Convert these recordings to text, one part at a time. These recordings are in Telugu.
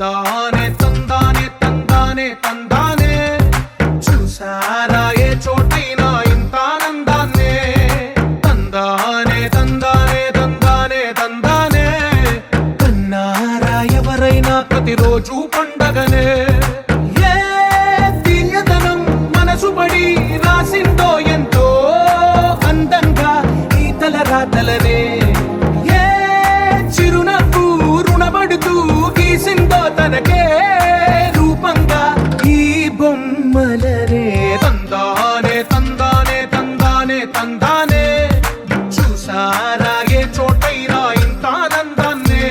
తందానే తందానే తందానే తందానే చూసారా ఏ చోటైనా ఇంత ఆనందాన్నే తందానే తందానే తందానే తందానే కన్నారా ఎవరైనా ప్రతిరోజు పండగనే ఏ తీయదనం మనసుపడి రాసిందో ఎంతో అందంగా ఈ తలరాతలనే ఏ చిరునవ్వు రుణపడుతూ గీసిందో తనకే రూపంగా ఈ బొమ్మలనే తందానే తందానే తందానే తందానే చూసారా ఏ చోటైనా ఇంత ఆనందాన్నే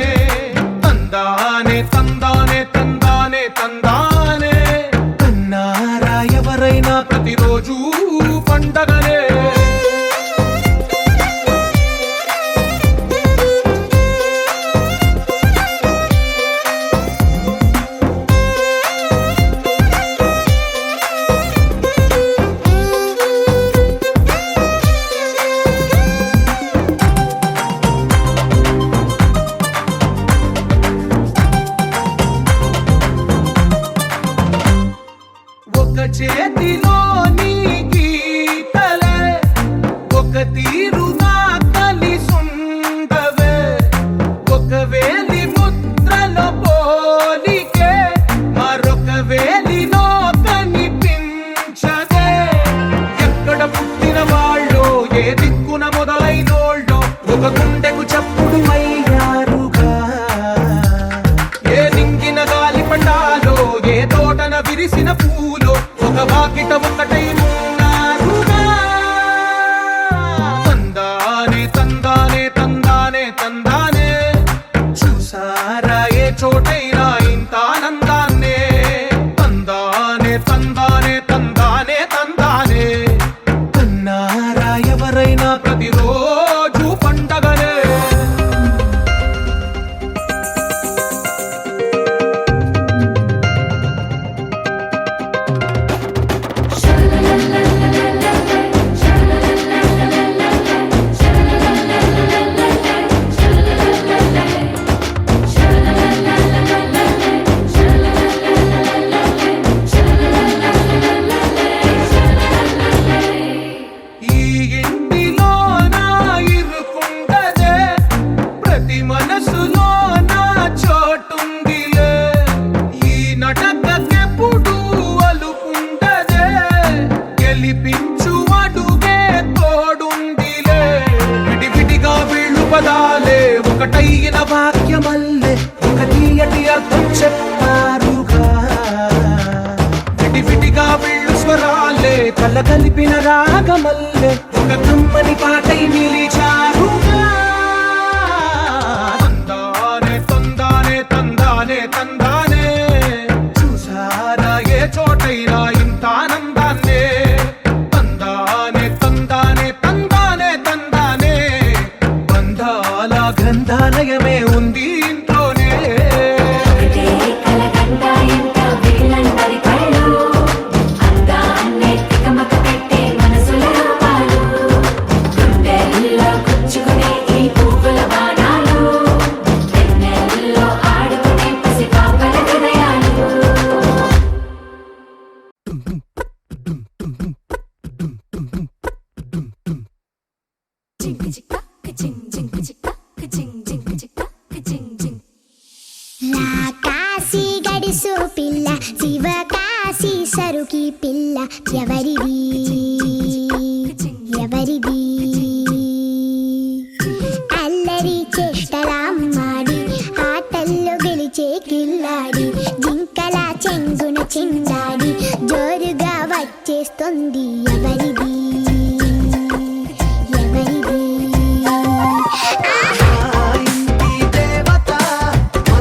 తందానే తందానే తందానే తందానే కన్నారా ఎవరైనా ప్రతిరోజు పండగనే ఒక చేతిలోని గీతలే ఒక తీరుగా కలిసుండవే ఒక వేలి ముద్రల పోలికే మరొక వేలిలో కనిపించదే ఎక్కడ పుట్టిన వాళ్ళో ఏ దిక్కున మొదలైనోళ్ళో ఒక గుండెకు చప్పుడు అయ్యారుగా ఏ నింగిన గాలి పండాలో ఏ తోటన విరిసిన పూలో ఒక వాకిట ఒకటై ఉన్నారుగా తందానే తందానే తందానే తందానే చూసారా ఏ చోటైనా ఇంత ఆనందాన్నే తందానే తందానే తందానే తందానే కన్నారా ఎవరైనా ప్రతిరోజు పండగనే ఈ ఇంటిలో నా ఇరుకుండదే ప్రతి మనసులో నా చోటుందిలే ఈ నటకెప్పుడు అలుకుండదే గెలిపించు అడుగే తోడుందిలే విడివిడిగా వీళ్ళు పదాలే ఒకటైన వాక్యమల్లే ఒక తీయటి అర్థం చెప్పారుగా విడివిడిగా వీళ్ళు స్వరాలే కల కలిపిన రాగమల్లే ఒక కమ్మని పాటై నిలిచారుగా తందానే తందానే తందానే తందానే చూసారా ఏ చోటైనా ఇంత ఆనందాన్నే తందానే తందానే తందానే తందానే బంధాల గ్రంథాలయమే ఉంది ఇంట్లోనే ఒకటే కలగంట ఎంత వీళ్ళందరి కళ్ళు అందాన్నే తికమక పెట్టే మనసుల రూపాలు గుండెల్లో గుచ్చుకునే ఈ పువ్వుల బాణాలు వెన్నెల్లో ఆడుకునే పసిపాపల హృదయాలు జింక్ జిక్క జింక్ జింక్ జిక్క జింక్ జింక్ జిక్క జింక్ జింక్ లా కాశీ గడిసు పిల్ల శివ కాశీ సరుకి పిల్ల ఎవరిది ఎవరిది అల్లరి చేష్టలామ్మాడి ఆటల్లో గెలిచే కిల్లాడి జింకల చెంగున చిందాడి జోరుగా వచ్చేస్తుంది ఎవరిది ఎవరిది ఇంటి దేవత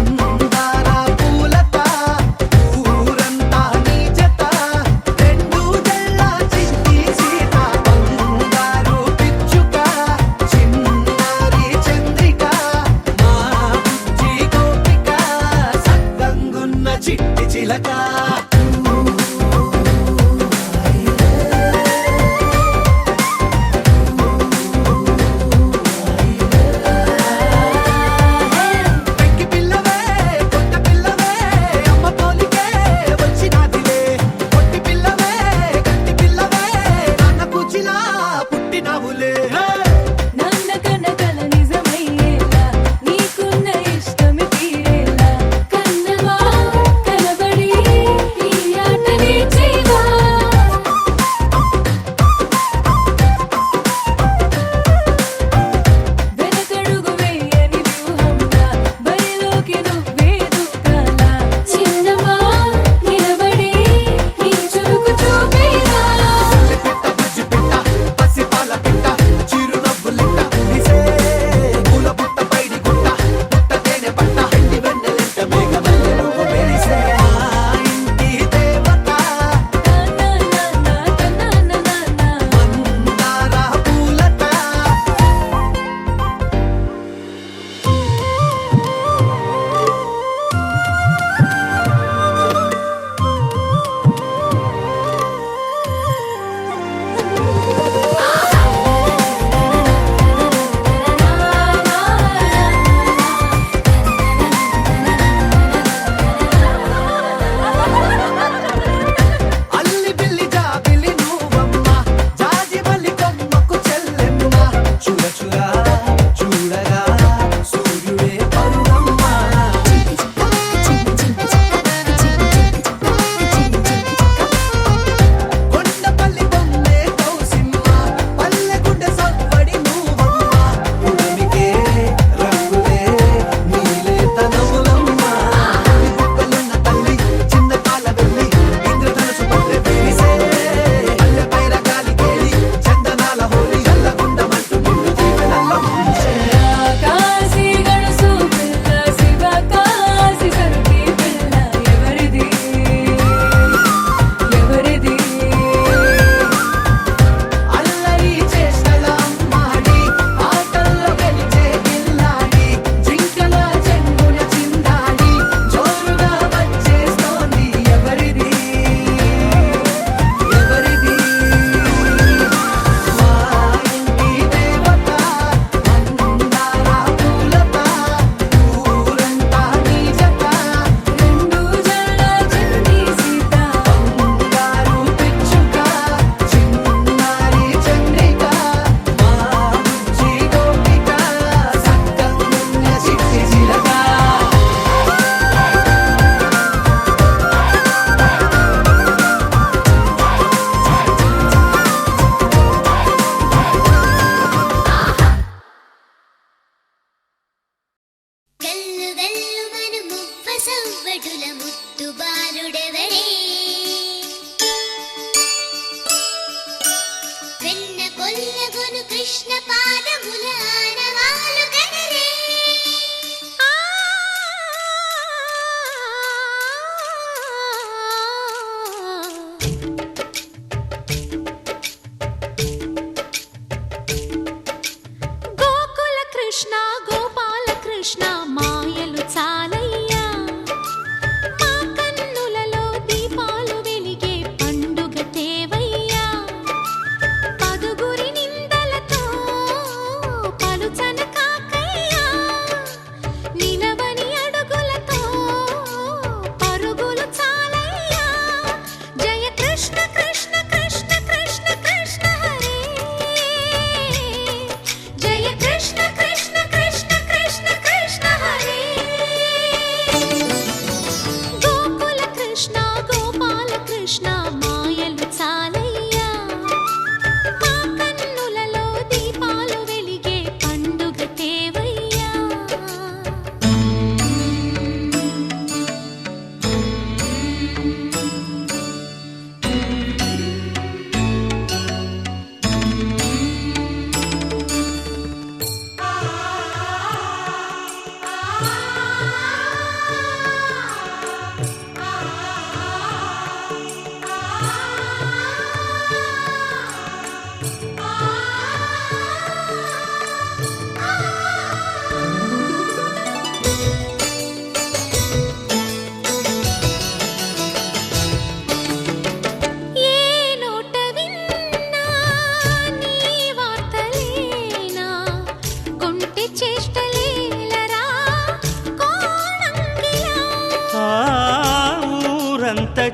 మందార పూలత ఊరంతా నీ జత రెండు జల్ల చింటి సీత బంగారు పిచ్చుక చిన్నారి చంద్రిక మా బుజ్జి గోపిక సక్కంగున్న చిట్టి చిలక వెంకి పిల్లవే కొత్త పిల్లవే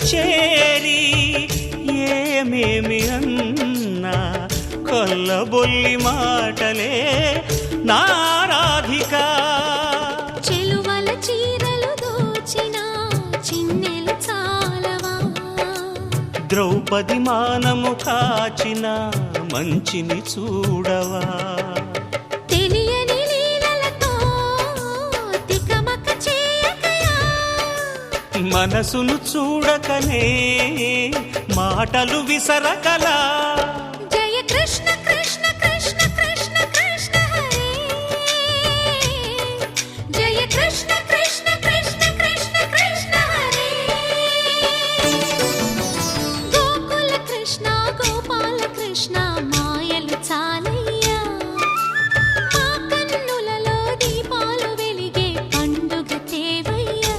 చేరి ఏమేమి అన్నా కొల్లబొల్లి మాటలే నా రాధిక. చెలువల చీరలు దోచిన చిన్నెలు చాలవా, ద్రౌపది మానము కాచిన మంచిని చూడవా. తెలియని లీలలతో తికమక చేయకయా, మనసును చూడకనే మాటలు విసరకలా. జయ కృష్ణ కృష్ణ కృష్ణ కృష్ణ కృష్ణ హరే, జయ కృష్ణ కృష్ణ కృష్ణ కృష్ణ కృష్ణ హరే. గోకుల కృష్ణ గోపాల కృష్ణ మాయలు చాలయ్యా, మా కన్నులలో దీపాలు వెలిగే పండుగ తేవయ్యా.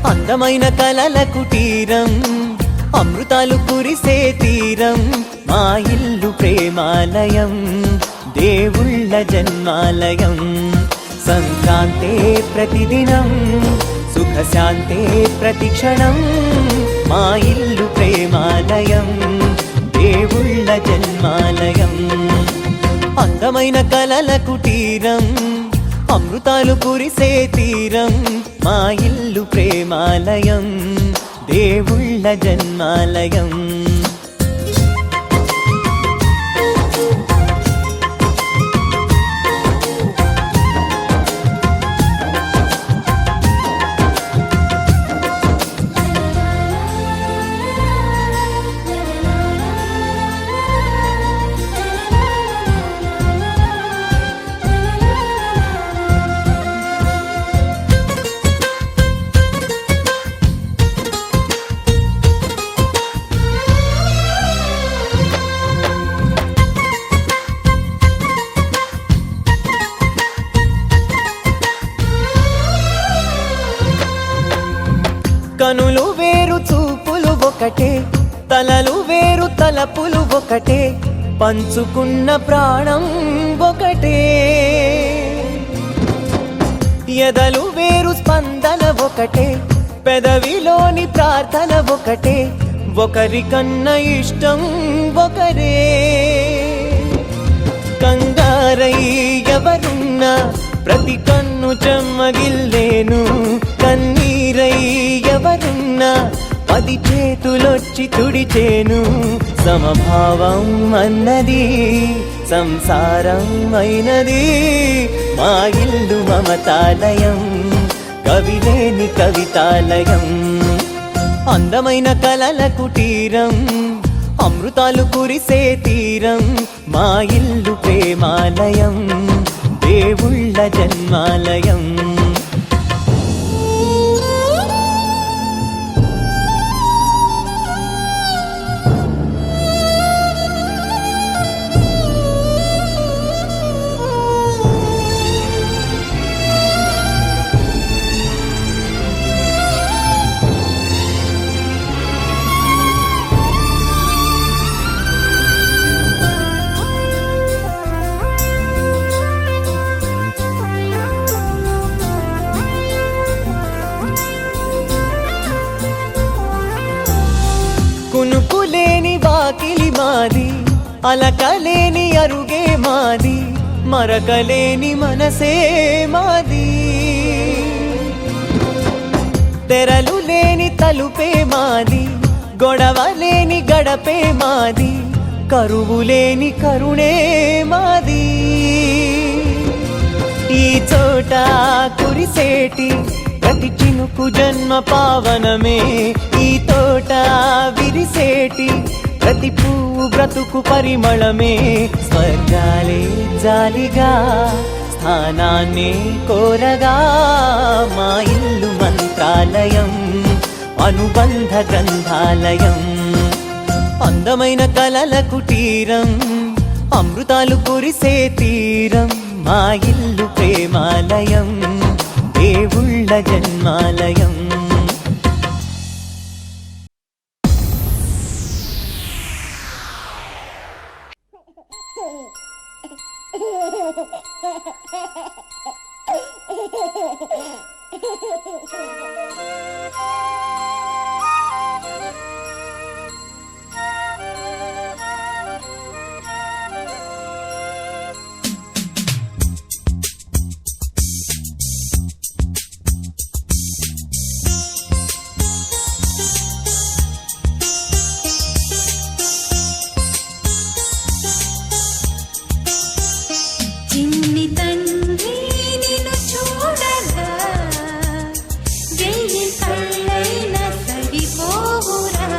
అందమైన కలల కుటీరం, అమృతాలు కురిసే తీరం, మా ఇల్లు ప్రేమాలయం, దేవుళ్ళ జన్మాలయం. సంక్రాంతే ప్రతిదినం, సుఖశాంతే ప్రతిక్షణం, మా ఇల్లు ప్రేమాలయం, దేవుళ్ళ జన్మాలయం. అందమైన కలల కుటీరం, అమృతాలు కురిసే తీరం, మా ఇల్లు ప్రేమాలయం, దేవుళ్ళ జన్మాలయం. కనులు వేరు చూపులు ఒకటే, తలలు వేరు తలపులు ఒకటే, పంచుకున్న ప్రాణం ఒకటే. ఎదలు వేరు స్పందన ఒకటే, పెదవిలోని ప్రార్థన ఒకటే, ఒకరికన్నా ఇష్టం ఒకరే. కంగారై ఎవరున్నా ప్రతి కన్ను చెమ్మగిల్లేను, కన్నీరై ఎవరున్నా 10 చేతులొచ్చి తుడిచేను. సమభావం అన్నది సంసారం అయినది, మా ఇల్లు మమతాలయం, కవిలేని కవితాలయం. అందమైన కలల కుటీరం, అమృతాలు కురిసే తీరం, మా ఇల్లు ప్రేమాలయం, దేవుళ్ళ జన్మాలయం. కునుకులేని వాకిలి మాది, అలకలేని అరుగే మాది, మరకలేని మనసే మాది. తెరలు లేని తలుపే మాది, గొడవ లేని గడపే మాది, కరువులేని కరుణే మాది ఈ చోట కురిసేటి ప్రతి చినుకు జన్మ పావనమే ఈ తోట విరిసేటి ప్రతి పువ్వు బ్రతుకు పరిమళమే స్వర్గాలే జాలిగా స్థానాన్ని కోరగా మా ఇల్లు మంత్రాలయం అనుబంధ గ్రంథాలయం అందమైన కలల కుటీరం అమృతాలు కురిసే తీరం మా ఇల్లు ప్రేమాలయం దేవుళ్ళ జన్మాలయం చిన్ని తండ్రి నిన్ను చూడగా వెయ్యి కళ్ళైన సరిపోవురా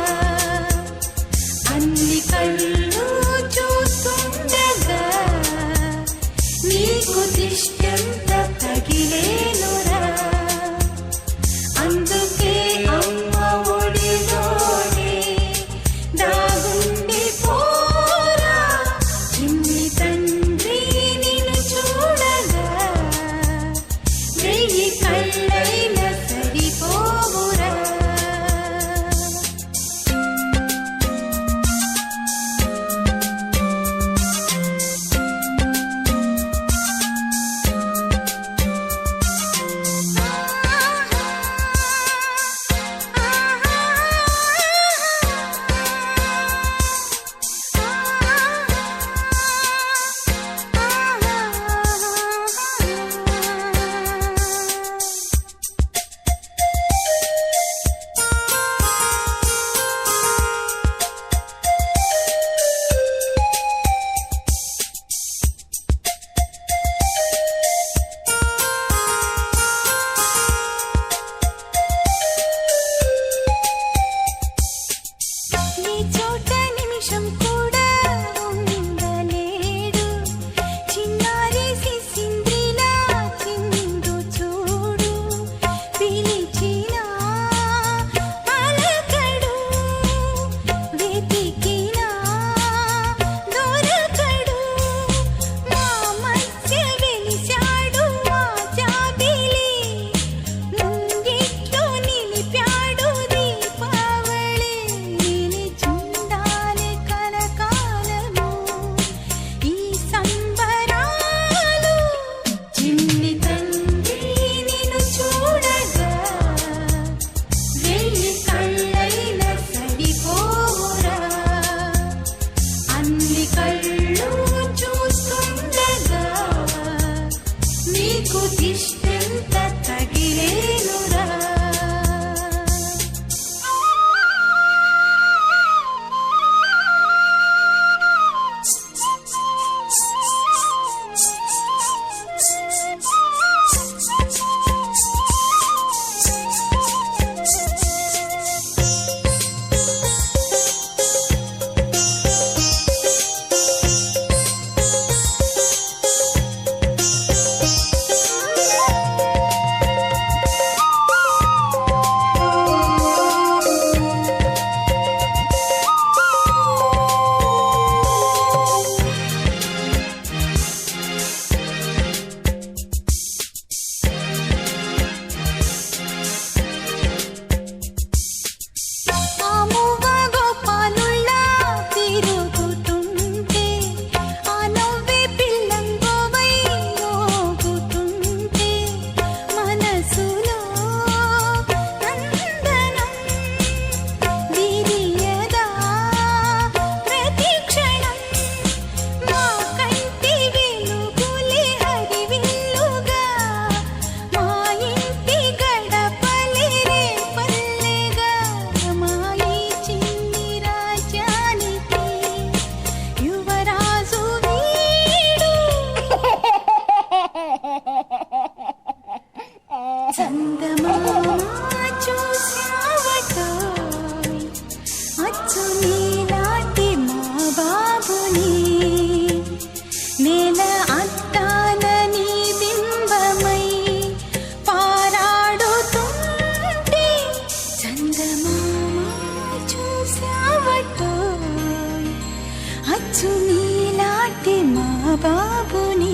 అచ్చు నీలాంటి మా బాబుని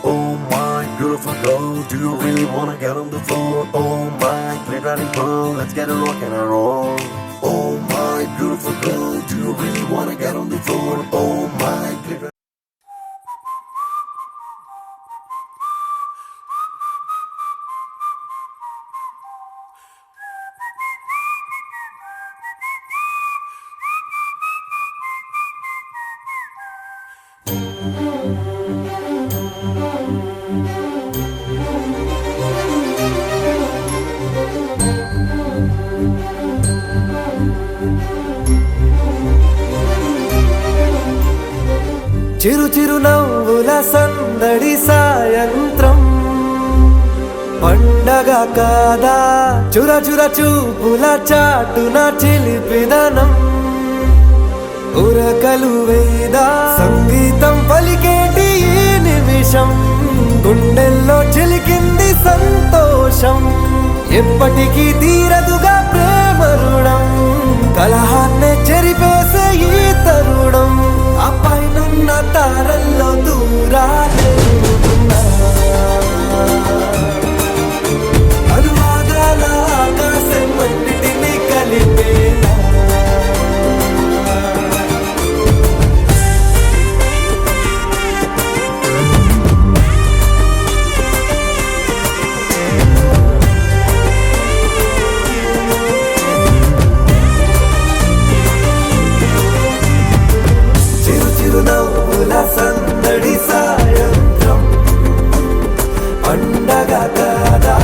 Oh my beautiful girl, do you really wanna get on the floor? Oh my glittering pearl, let's get a rock and a roll. Oh my beautiful girl, do you really wanna get on the floor? Oh my glittering చిరు చిరు నవ్వుల సందడి సాయంత్రం పండగ కాదా చుర చుర చూపుల చాటున చిలిపిదనం ఉరకలు వేదా సంగీతం పలికేటి ఈ నిమిషం గుండెల్లో చిలికింది సంతోషం ఎప్పటికీ తీరదుగా ప్రేమ రుణం కలహాన్నే చెరిపేసే ఈ తరుణం ఆ పైనున్న తారల్లో దూరాలే ఉన్నా. అనువాదాల ఆకాశం అన్నిటినీ కలిపేలా చిరు చిరు నవ్వుల సందడి సాయంత్రం పండగ కాదా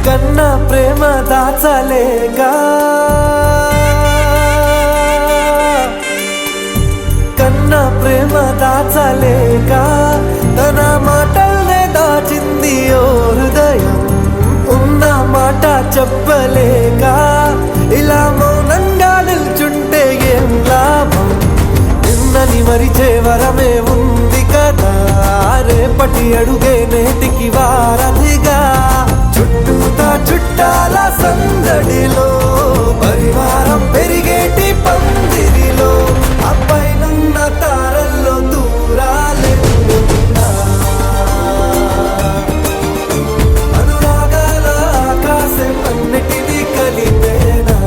కన్నా ప్రేమ దాచలేగా కన్నా ప్రేమ దాచలేక తన మాటల్నే దాచింది ఓ హృదయం ఉన్న మాట చెప్పలేక ఇలా మౌనంగా నిల్చుంటే ఏం లాభం నిన్నని మరిచే వరమే ఉంది కదా రేపటి అడుగే నేటికి వారధిగా చుట్టూతా చుట్టాల సందడిలో పరివారం పెరిగేటి పందిరిలో అప్పైనున్న తారల్లో దూరాలే ఉన్నా. అనురాగాల ఆకాశం అన్నిటినీ కలిపేనా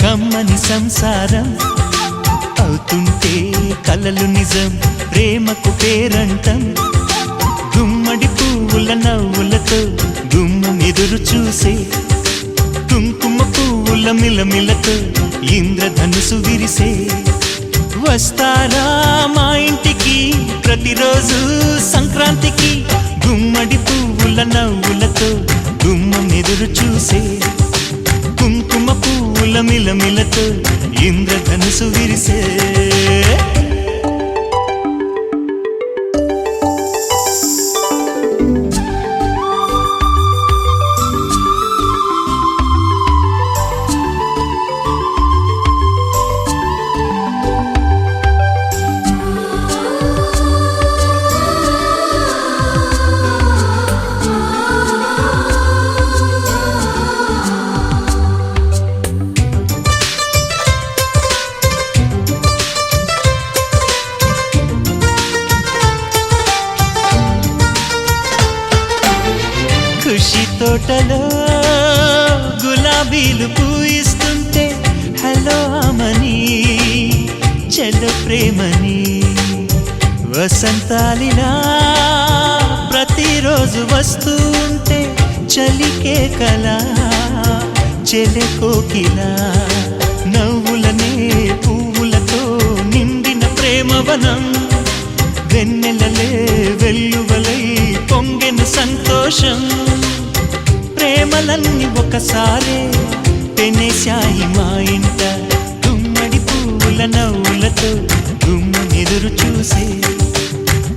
కమ్మని సంసారం అవుతుంటే కలలు నిజం ప్రేమకు పేరంటం గుమ్మడి పువ్వుల నవ్వులతో గుమ్మం ఎదురు చూసే కుంకుమ పువ్వుల మిలమిలతో ఇంద్రధనుసు విరిసే వస్తారా మా ఇంటికి ప్రతిరోజు సంక్రాంతికి గుమ్మడి పువ్వుల నవ్వులతో గుమ్మం ఎదురు చూసే కుంకుమ పువ్వుల మిలమిలతో ఇంద్రధనుసు విరిసే ఖుషి తోటలో గులాబీలు పూయిస్తుంటే హలో అమని చెల్ల ప్రేమని వసంతాలిలా ప్రతిరోజు వస్తూ ఉంటే చలికే కలా చెలె కోకిలా నవ్వులనే పువ్వులతో నిండిన ప్రేమవనం వెన్నెలలే వెల్లువలై పొంగెన సంతోషం ప్రేమలన్నీ ఒకసారే పెనేశాయి మా ఇంట గుమ్మడి పువ్వుల నవ్వులతో గుమ్మం ఎదురు చూసే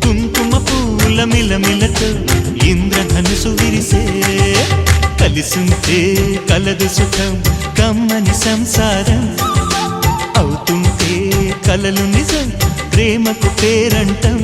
కుంకుమ పువ్వుల మిలమిలతో ఇంద్రధనుసు విరిసే కలిసుంటే కలదు సుఖం కమ్మని సంసారం అవుతుంటే కలలు నిజం ప్రేమకు పేరంటం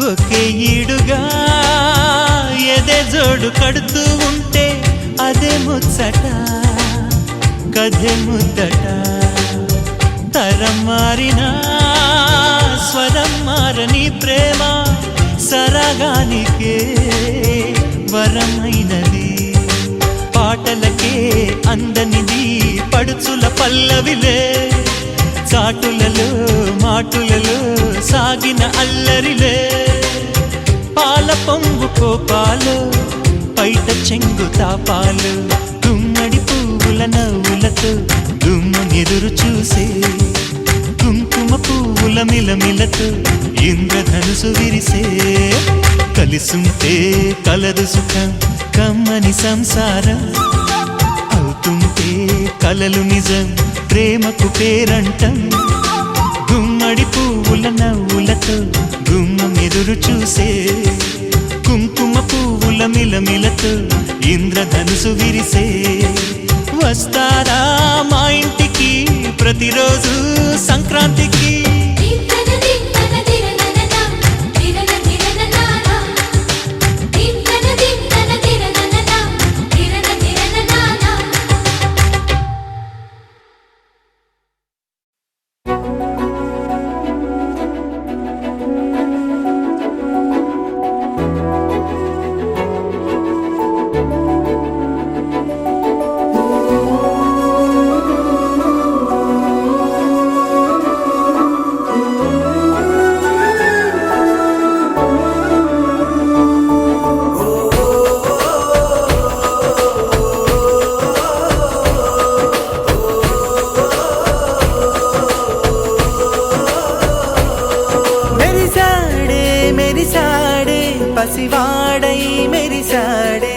ఒకే ఈడుగా ఎదే జోడు కడుతూ ఉంటే అదే ముచ్చట కథే ముద్దట తరం మారినా స్వరం మారని ప్రేమ సరగానికే వరమైనది పాటలకే అందనిది పడుచుల పల్లవిలే చాటులలో మాటులలో సాగిన అల్లరిలే పాల పొంగు కోపాలు పైట చెంగు తాపాలు గుమ్మడి పువ్వుల నవ్వులతో గుమ్మం ఎదురు చూసే కుంకుమ పువ్వుల మిలమిలతో ఇంద్రధనుసు విరిసే కలిసుంటే కలదు సుఖం కమ్మని సంసారం అవుతుంటే కలలు నిజం ప్రేమకు పేరంటం గుమ్మడి పువ్వుల నవ్వులతో గుమ్మం ఎదురు చూసే కుంకుమ పువ్వుల మిలమిలతో ఇంద్రధనుసు విరిసే వస్తారా మా ఇంటికి ప్రతిరోజు సంక్రాంతికి పసివాడై మెరిసాడే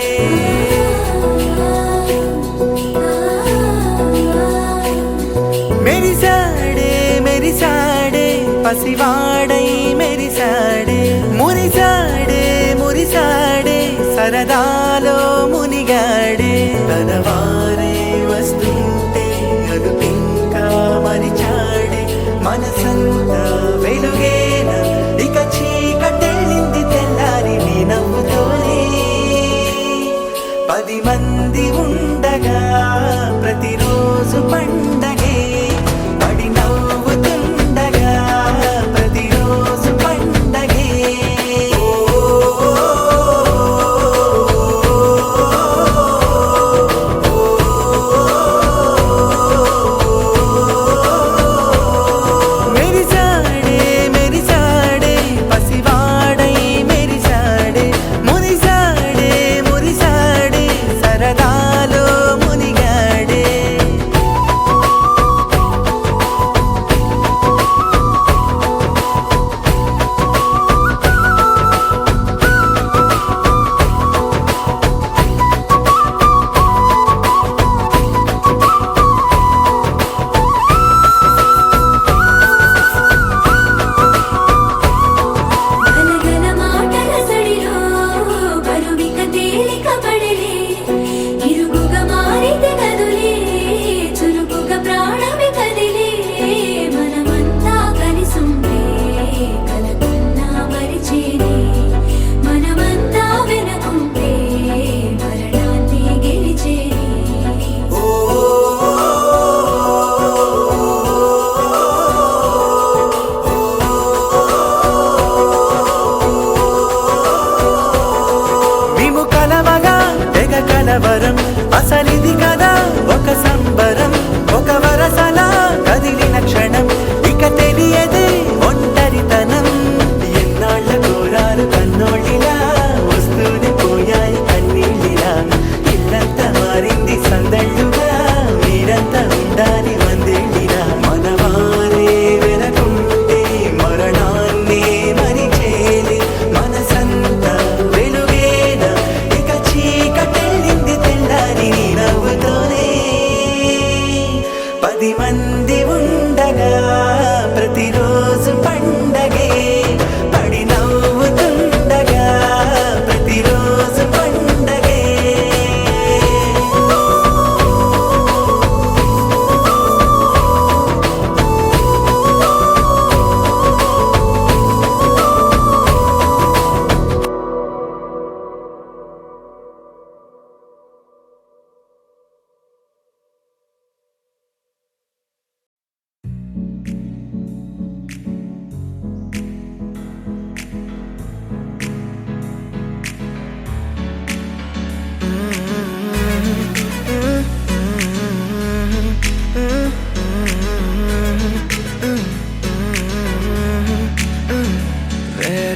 మెరిసాడే మెరిసాడే పసివాడై మెరిసాడే మురిసాడే మురిసాడే సరదాలో మునిగాడే తన వారే వస్తుంటే అదుపింకా మరి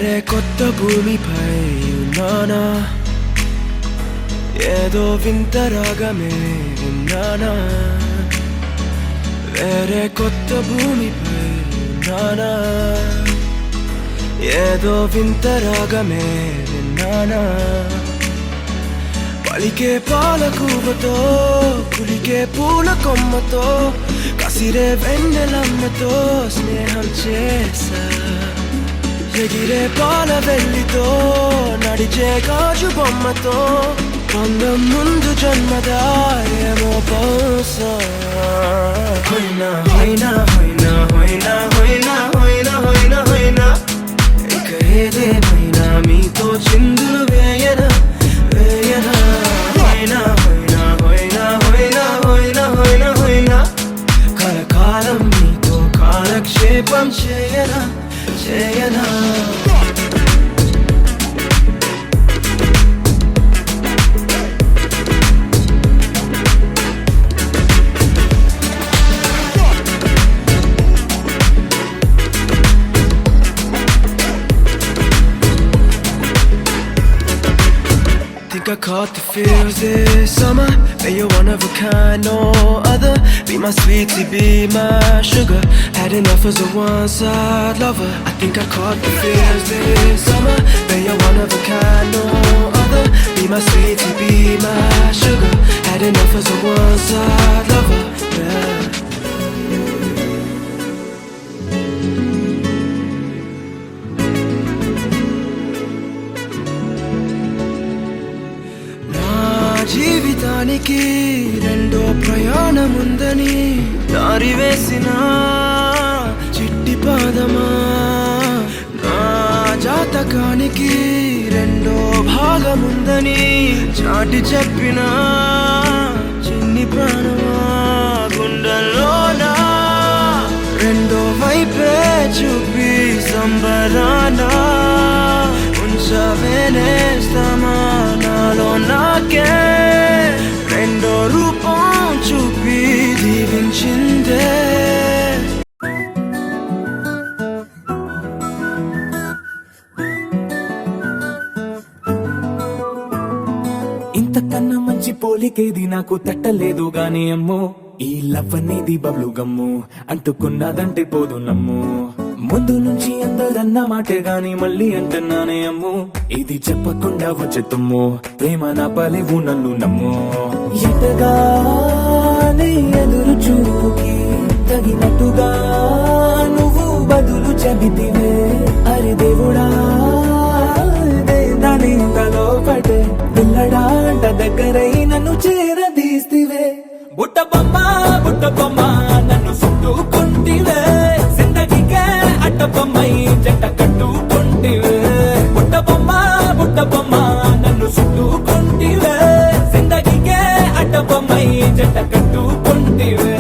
వేరే కొత్త భూమిపై ఉన్నానా, ఏదో వింత రాగమే విన్నానా. వేరే కొత్త భూమిపై ఉన్నానా, ఏదో వింత రాగమే విన్నానా. పలికే పాలకూవతో, కులికే పూల కొమ్మతో, కసిరే వెన్నెలమ్మతో స్నేహం చేసా. ఎగిరే పాల వెల్లితో, నడిచే గాజు బొమ్మతో, అందం ముందు జన్మదా ఏమో బహుశా. హోయినా హోయినా హోయినా హోయినా హోయినా హోయినా హోయినా హోయినా, ఇక ఏదేమైనా మీతో చిందులు వేయనా వేయనా. హోయినా హోయినా హోయినా హోయినా హోయినా హోయినా హోయినా, కలకాలం మీతో కాలక్షేపం చేయనా చేయనా. I caught the feels this summer. But you're one of a kind, no other. Be my sweetie, be my sugar. Had enough as a one-side lover. I think I caught the feels this summer. But you're one of a kind, no other. Be my sweetie, be my sugar. Had enough as a one-side lover. Yeah. జీవితానికి రెండో ప్రయాణముందని దారి వేసిన చిట్టి పాదమా, నా జాతకానికి రెండో భాగముందని చాటి చెప్పిన చిన్ని ప్రాణమా. గుండెల్లోనా రెండో వైపే చూపి సంబరానా ఉంచవేనేస్తామా. నాలో నాకే రెండో రూపం చూపి దీవించిందే. ఇంతకన్నా మంచి పోలికేది నాకు తట్టలేదు గాని అమ్మో, ఈ లవ్ అనేది బబ్లు గమ్ము అంటుకున్నదంటే పోదు నమ్ము. ముందు నుంచి అందరన్న మాటే గాని మళ్ళీ అంటున్నానే అమ్ము, ఇది చెప్పకుండా వచ్చే తుమ్ము ప్రేమ నా పలేవు నన్ను నమ్ము. ఎటగానే ఎదురు చూకి తగినట్టుగా నువ్వు బదులు చెబితివే. అరే దేవుడా దాని తలో పడే పిల్లడా అంట దగ్గరై నన్ను చేరదీస్తివే. బుట్ట బొమ్మ నన్ను చుట్టుకుంటివే, జిందగీకే అడ్డబొమ్మై జంట కట్టుకుంటివే. బుట్ట బొమ్మ నన్ను చుట్టుకుంటివే, జిందగీకే అడ్డబొమ్మై జంట కట్టుకుంటివే.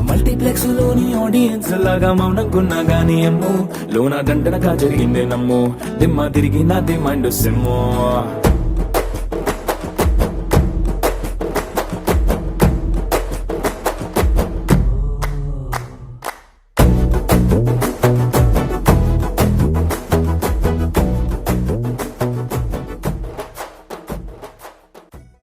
మల్టీప్లెక్స్ లోని ఆడియన్స్ లాగా మౌనంకున్నా గానీ అమ్ము, లోన దండనగా జరిగిందే నమ్ము. దిమ్మ తిరిగి నాదే మైండ్ సిమ్ము.